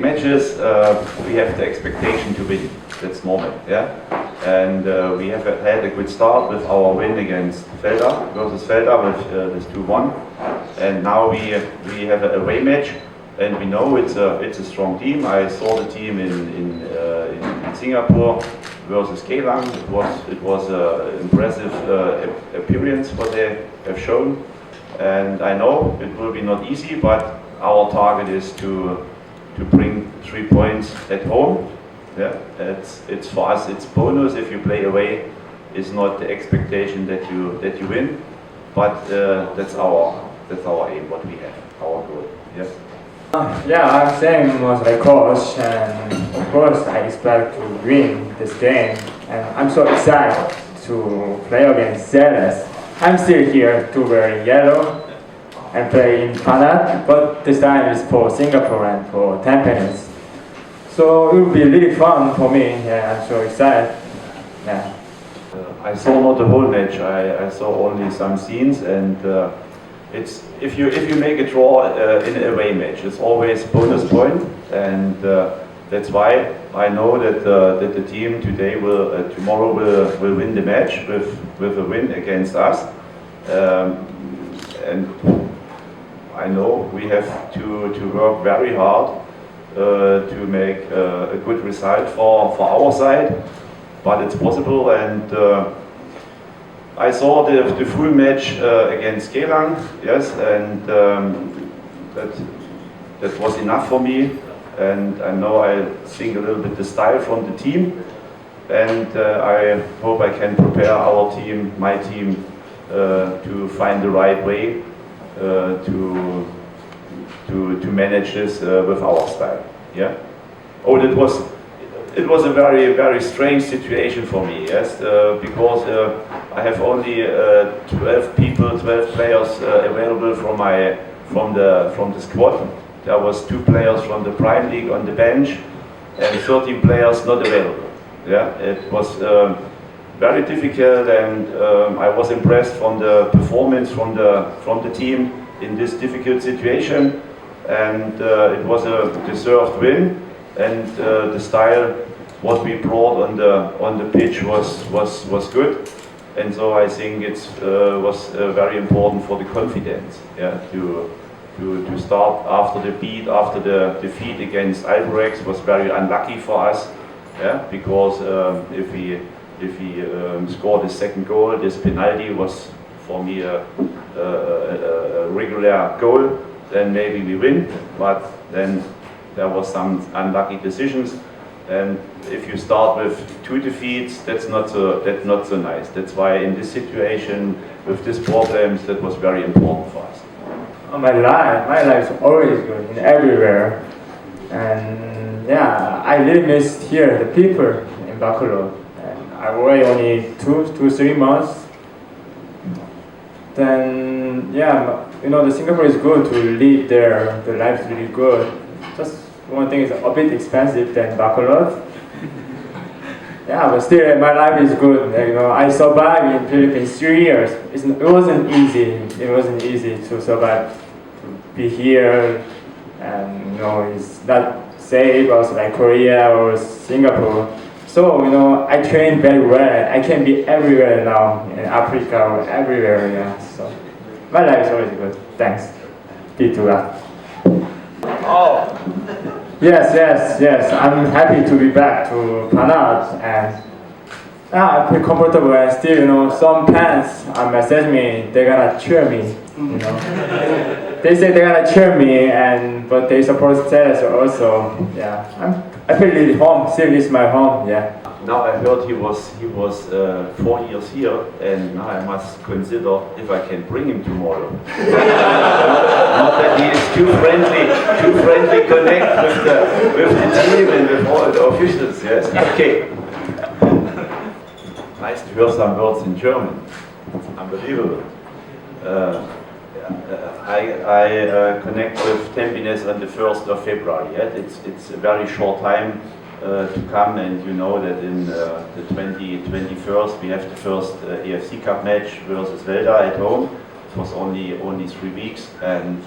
make matches, we have the expectation to win. That's normal, yeah. And we have had a good start with our win against Felda versus Felda with this 2-1. And now we have an away match, and we know it's a strong team. I saw the team in Singapore versus Kelang. It was an impressive appearance what they have shown, and I know it will be not easy, but our target is to bring 3 points at home. Yeah, it's for us. It's bonus if you play away. It's not the expectation that you win, but that's our aim. What we have, our goal. Yes. Yeah, I'm same as my coach, and of course I expect to win this game, and I'm so excited to play against Ceres. I'm still here to wear yellow and play in Panat, but this time is for Singapore and for Tampines. So it will be really fun for me. Yeah, I'm so excited. Yeah. I saw not the whole match. I saw only some scenes, and it's if you make a draw in an away match, it's always bonus point, and that's why I know that the team tomorrow will win the match with a win against us, and I know we have to work very hard to make a good result for our side, but it's possible. And I saw the full match against Kelang, yes, and that was enough for me. And I know I think a little bit the style from the team, and I hope I can prepare our team, my team, to find the right way to manage this with our style. Yeah. Oh, it was a very, very strange situation for me, yes, because I have only 12 players available from the squad. There was 2 players from the Prime League on the bench, and 13 players not available. Yeah, it was very difficult, and I was impressed from the performance from the team in this difficult situation, and it was a deserved win. And the style what we brought on the pitch was good, and so I think it was very important for the confidence, yeah, to start after the defeat against Albirex was very unlucky for us, yeah, because if we scored the second goal, this penalty was for me a regular goal, then maybe we win, but then there was some unlucky decisions, and if you start with 2 defeats, that's not so nice. That's why in this situation with these problems, that was very important for us. My life is always good in everywhere, and yeah, I really missed here the people in Bacolod. And I away only 2-3 months. Then yeah, the Singapore is good to live there. The life is really good. Just one thing is a bit expensive than Bacolod. Yeah, but still my life is good. I survived in Philippines 3 years. It wasn't easy. It wasn't easy to survive, to be here, and it's not safe as like Korea or Singapore. So I train very well. I can be everywhere now in Africa or everywhere. Yeah. So my life is always good. Thanks. Pitula. Oh. Yes. I'm happy to be back to Panat, and I feel comfortable. And still, some fans message me. They're gonna cheer me. They say they're gonna cheer me, but they support Ceres also. Yeah, I feel really home. Still is my home. Yeah. Now I heard he was 4 years here, and now I must consider if I can bring him tomorrow. Not that he is too friendly connect with the team and with all the officials. Yes. Okay. Nice to hear some words in German. Unbelievable. I connect with Tampines on the 1st of February. Yeah? It's a very short time to come, and you know that in the 21st we have the first AFC Cup match versus Velda at home. It was only 3 weeks, and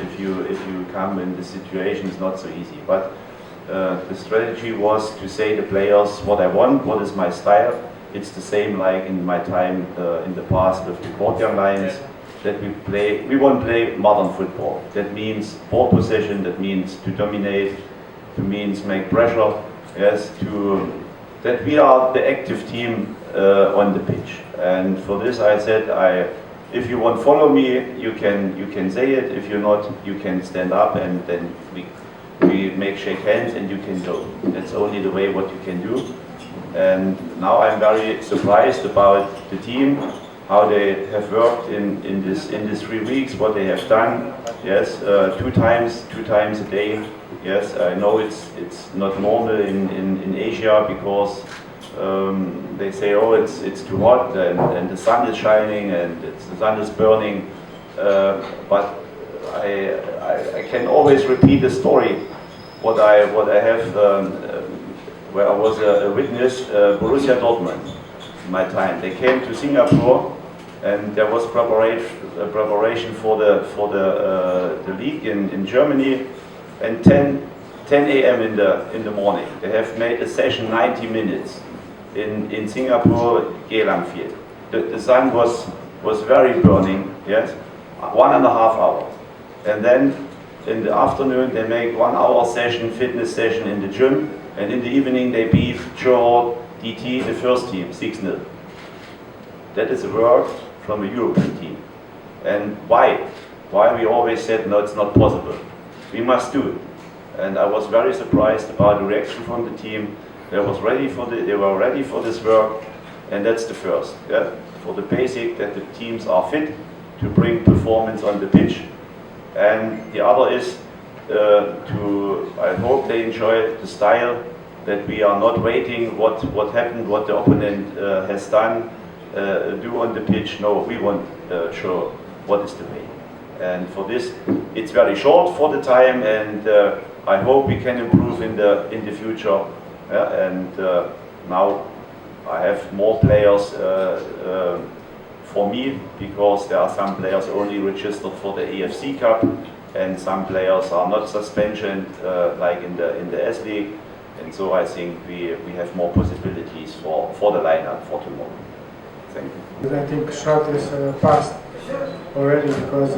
If you come in this situation, it's not so easy. But the strategy was to say to players what I want, what is my style. It's the same like in my time in the past with the Courtyard Lions, that we want to play modern football. That means ball possession, that means to dominate, to means make pressure, yes, that we are the active team on the pitch. And for this I said, if you want to follow me, you can say it. If you're not, you can stand up, and then we make shake hands and you can go. That's only the way what you can do. And now I'm very surprised about the team, how they have worked in this 3 weeks, what they have done. Yes, two times a day. Yes, I know it's not normal in Asia, because they say, oh, it's too hot and the sun is shining and the sun is burning. But I can always repeat the story what I have where I was a witness. Borussia Dortmund, in my time, they came to Singapore, and there was preparation for the league in Germany, and 10 a.m. in the morning they have made a session 90 minutes in Singapore Geylang Field. The sun was very burning, yes, 1.5 hours, and then in the afternoon they make 1 hour session, fitness session in the gym, and in the evening they beat Johor DT, the first team, 6-0. That is a work from a European team. And why? Why we always said, no, it's not possible. We must do it. And I was very surprised about the reaction from the team. They were ready for this work, and that's the first. Yeah? For the basic, that the teams are fit to bring performance on the pitch. And the other is I hope they enjoy the style, that we are not waiting what happened, what the opponent has done, do on the pitch. No, we want to show what is the way. And for this, it's very short for the time, and I hope we can improve in the future. And now I have more players for me, because there are some players only registered for the AFC Cup, and some players are not suspension like in the S League. And so I think we have more possibilities for the lineup for tomorrow. Thank you. I think Shot is past already, because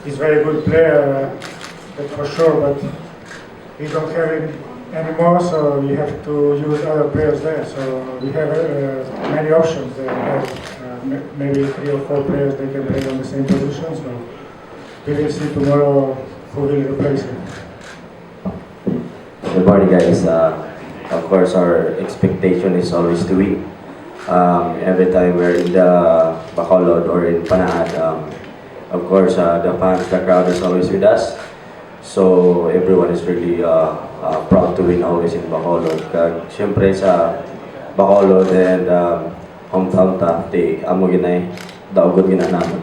he's a very good player, that's for sure, but we don't have him anymore, so we have to use other players there. So we have many options. They have maybe 3 or 4 players they can play on the same position, so we will see tomorrow who will replace him. Good morning, guys. Of course, our expectation is always to win. Every time we're in the Bacolod or in Panaad, of course, the fans, the crowd is always with us. So everyone is really proud to win always in Bacolod. Siyempre sa Bacolod and hometown ta, amo ginay, daugod ginanaman.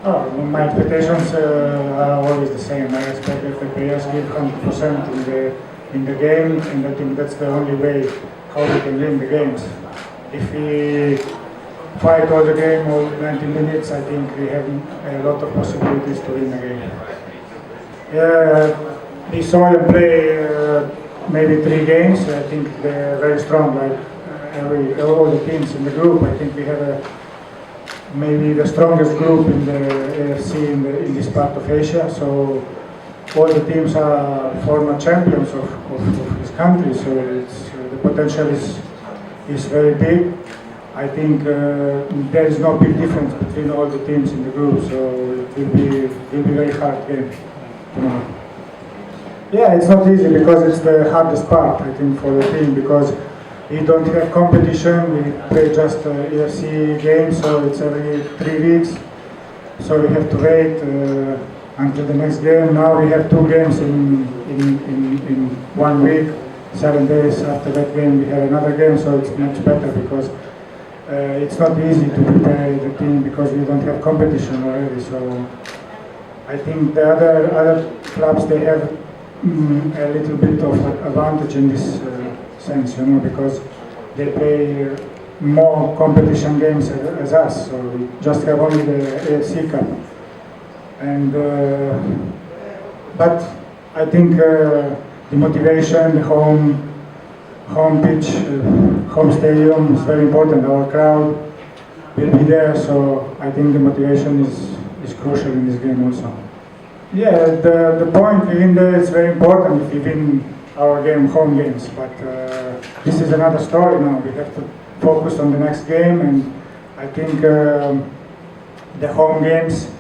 Oh, my expectations are always the same. I expect that the players give 100% in the game, and I think that's the only way how we can win the games. If we fight all the game, all 90 minutes, I think we have a lot of possibilities to win the game. We saw them play maybe 3 games. I think they're very strong, like all the teams in the group. I think we have maybe the strongest group in the AFC in this part of Asia. So all the teams are former champions of this country. So the potential is very big. I think there is no big difference between all the teams in the group. So it will be very hard game tomorrow. Yeah, it's not easy, because it's the hardest part, I think, for the team, because we don't have competition. We play just AFC games, so it's every 3 weeks. So we have to wait until the next game. Now we have 2 games in 1 week, 7 days after that game we have another game. So it's much better, because it's not easy to prepare the team, because we don't have competition already. So I think the other clubs, they have a little bit of advantage in this sense, because they play more competition games as us. So we just have only the AFC Cup. and but I think the motivation, the home pitch, home stadium is very important. Our crowd will be there, so I think the motivation is crucial in this game also. Yeah, the point we win there is very important if we win our home games, but this is another story now. We have to focus on the next game, and I think the home games,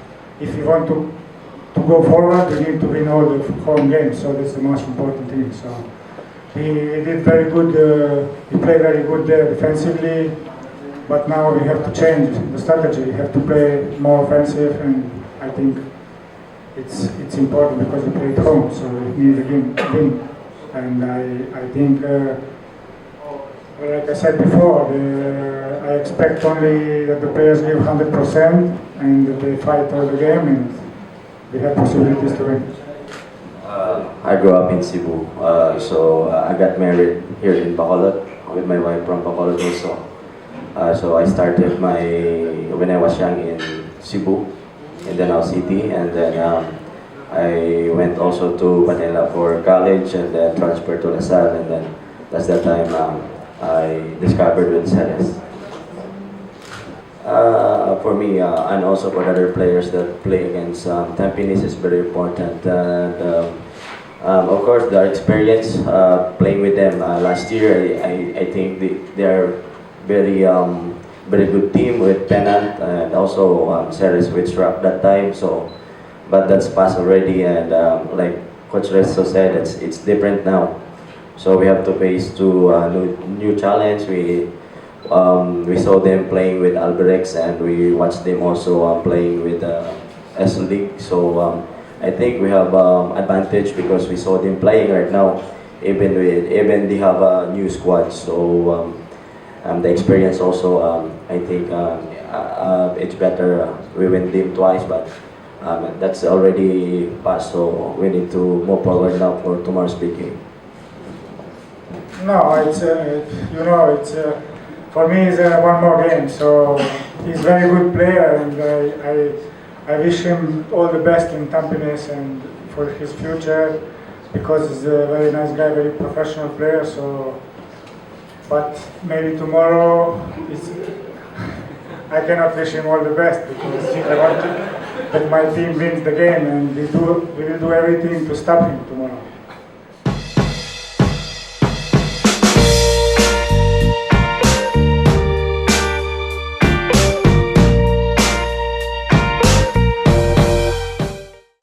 if we want to go forward, we need to win all the home games, so that's the most important thing. So we did very good, we played very good there defensively, but now we have to change the strategy. We have to play more offensive, and I think it's important because we play at home, so we need to win. And I think, like I said before, I expect only that the players give 100% and that they fight all the game, and we have possibilities to win. I grew up in Cebu, so I got married here in Bacolod with my wife from Bacolod also. So I started when I was young in Cebu, in Danao City, and then I went also to Manila for college, and then transferred to Lasal, and then that's the time I discovered with Ceres. For me, and also for other players that play against Tampines is very important. And of course, the experience playing with them last year, I think they are very good team with Pennant and also Ceres, which dropped that time. So, but that's past already, and like Coach Resto said, it's different now. So we have to face to new challenge. We saw them playing with Alberex, and we watched them also playing with S League. So I think we have advantage because we saw them playing right now. Even they have a new squad. So the experience also, I think it's better. We win them twice, but that's already past. So we need to move forward now for tomorrow's big game. No, it's for me it's one more game. So he's a very good player, and I wish him all the best in Tampines and for his future, because he's a very nice guy, very professional player. So, but maybe tomorrow I cannot wish him all the best because I want that my team wins the game, and we will do everything to stop him tomorrow.